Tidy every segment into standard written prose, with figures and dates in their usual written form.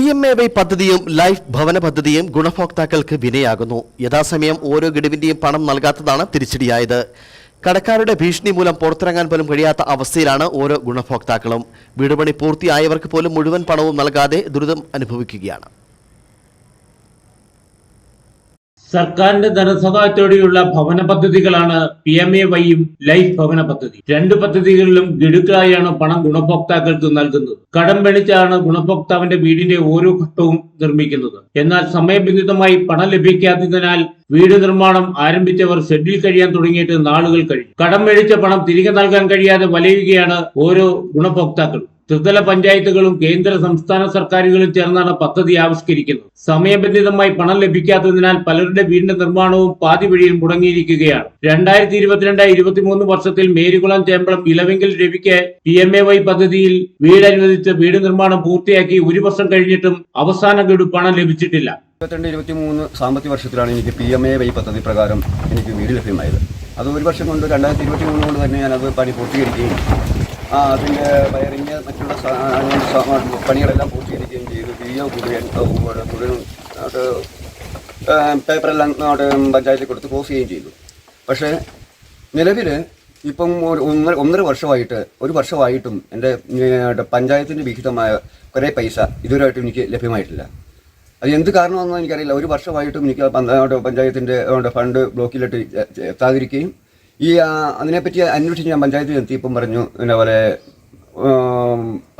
PMAY പദ്ധതിയും life ഭവന പദ്ധതിയും ഗുണഭോക്താക്കൾക്ക് വിനയാകുന്നു. യഥാസമയം ഓരോ ഗഡുവിന്റെയും പണം നൽകാത്തതാണ് തിരിച്ചടിയായത്. കടക്കാരുടെ ഭീഷണി മൂലം പുറത്തിറങ്ങാൻ പോലും കഴിയാത്ത അവസ്ഥയിലാണ് ഓരോ ഗുണഭോക്താക്കളും. വീടുപണി പൂർത്തിയായവർക്ക് പോലും മുഴുവൻ പണവും നൽകാതെ ദുരിതം അനുഭവിക്കുകയാണ്. സർക്കാരിന്റെ ധനസഹായത്തോടെയുള്ള ഭവന പദ്ധതികളാണ് PMAYയും ലൈഫ് ഭവന പദ്ധതി. രണ്ട് പദ്ധതികളിലും ഗഡുക്കളായാണ് പണം ഗുണഭോക്താക്കൾക്ക് നൽകുന്നത്. കടം വെളിച്ചാണ് ഗുണഭോക്താവിന്റെ വീടിന്റെ ഓരോ ഘട്ടവും നിർമ്മിക്കുന്നത്. എന്നാൽ സമയബന്ധിതമായി പണം ലഭിക്കാത്തതിനാൽ വീട് നിർമ്മാണം ആരംഭിച്ചവർ ഷെഡിൽ കഴിയാൻ തുടങ്ങിയിട്ട് നാളുകൾ കഴിഞ്ഞു. കടം മേടിച്ച പണം തിരികെ നൽകാൻ കഴിയാതെ വലയുകയാണ് ഓരോ ഗുണഭോക്താക്കളും. ത്രിതല പഞ്ചായത്തുകളും കേന്ദ്ര സംസ്ഥാന സർക്കാരുകളും ചേർന്നാണ് പദ്ധതി ആവിഷ്കരിക്കുന്നത്. സമയബന്ധിതമായി പണം ലഭിക്കാത്തതിനാൽ പലരുടെ വീടിന്റെ നിർമ്മാണവും പാതി വഴിയിൽ മുടങ്ങിയിരിക്കുകയാണ്. 2022-23 വർഷത്തിൽ മേരികുളം ചേമ്പളം ഇലവെങ്കിൽ രവിക്ക് PMAY പദ്ധതിയിൽ വീട് അനുവദിച്ച് വീട് നിർമ്മാണം പൂർത്തിയാക്കി 1 വർഷം കഴിഞ്ഞിട്ടും അവസാന ഗഡു പണം ലഭിച്ചിട്ടില്ല. 22-23 സാമ്പത്തിക വർഷത്തിലാണ് എനിക്ക് PMAY പദ്ധതി പ്രകാരം എനിക്ക് വീട് ലഭ്യമായത്. അത് 1 വർഷം കൊണ്ട് 2023 കൊണ്ട് തന്നെ ഞാനത് പണി പൂർത്തീകരിക്കുകയും അതിൻ്റെ വയറിങ് മറ്റുള്ള പണികളെല്ലാം പൂർത്തീകരിക്കുകയും ചെയ്തു. PO മുഴുവൻ പേപ്പറെല്ലാം പഞ്ചായത്തിൽ കൊടുത്ത് ക്ലോസ് ചെയ്യുകയും ചെയ്തു. പക്ഷേ നിലവിൽ ഇപ്പം 1.5 വർഷമായിട്ട് 1 വർഷമായിട്ടും എൻ്റെ പഞ്ചായത്തിൻ്റെ വിഹിതമായ കുറേ പൈസ ഇതുവരെയായിട്ടും എനിക്ക് ലഭ്യമായിട്ടില്ല. അത് എന്ത് കാരണമെന്ന് എനിക്കറിയില്ല. 1 വർഷമായിട്ടും എനിക്ക് പഞ്ചായത്തിൻ്റെ ഫണ്ട് ബ്ലോക്കിലിട്ട് എത്താതിരിക്കുകയും അതിനെപ്പറ്റി അന്വേഷിച്ച് ഞാൻ പഞ്ചായത്തിൽ എത്തിയപ്പം പറഞ്ഞു പോലെ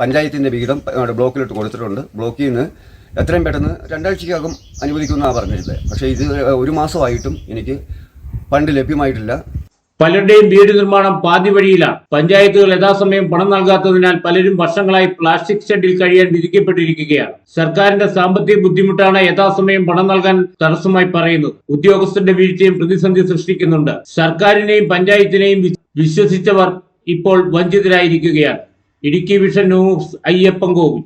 പഞ്ചായത്തിൻ്റെ വിഹിതം ബ്ലോക്കിലിട്ട് കൊടുത്തിട്ടുണ്ട്. ബ്ലോക്കിൽ നിന്ന് എത്രയും പെട്ടെന്ന് 2 ആഴ്ചയ്ക്കകം അനുവദിക്കുമെന്നാണ് പറഞ്ഞിരുന്നത്. പക്ഷേ ഇത് 1 മാസമായിട്ടും എനിക്ക് ഫണ്ട് ലഭ്യമായിട്ടില്ല. പലരുടെയും വീട് നിർമ്മാണം പാതി വഴിയിലാണ്. പഞ്ചായത്തുകൾ യഥാസമയം പണം നൽകാത്തതിനാൽ പലരും വർഷങ്ങളായി പ്ലാസ്റ്റിക് ഷെഡിൽ കഴിയാൻ വിധിക്കപ്പെട്ടിരിക്കുകയാണ്. സർക്കാരിന്റെ സാമ്പത്തിക ബുദ്ധിമുട്ടാണ് യഥാസമയം പണം നൽകാൻ തടസ്സമായി പറയുന്നത്. ഉദ്യോഗസ്ഥരുടെ വീഴ്ചയും പ്രതിസന്ധി സൃഷ്ടിക്കുന്നുണ്ട്. സർക്കാരിനെയും പഞ്ചായത്തിനെയും വിശ്വസിച്ചവർ ഇപ്പോൾ വഞ്ചിതരായിരിക്കുകയാണ്. ഇടുക്കി വിഷൻ ന്യൂസ്, അയ്യപ്പൻകോവിൽ.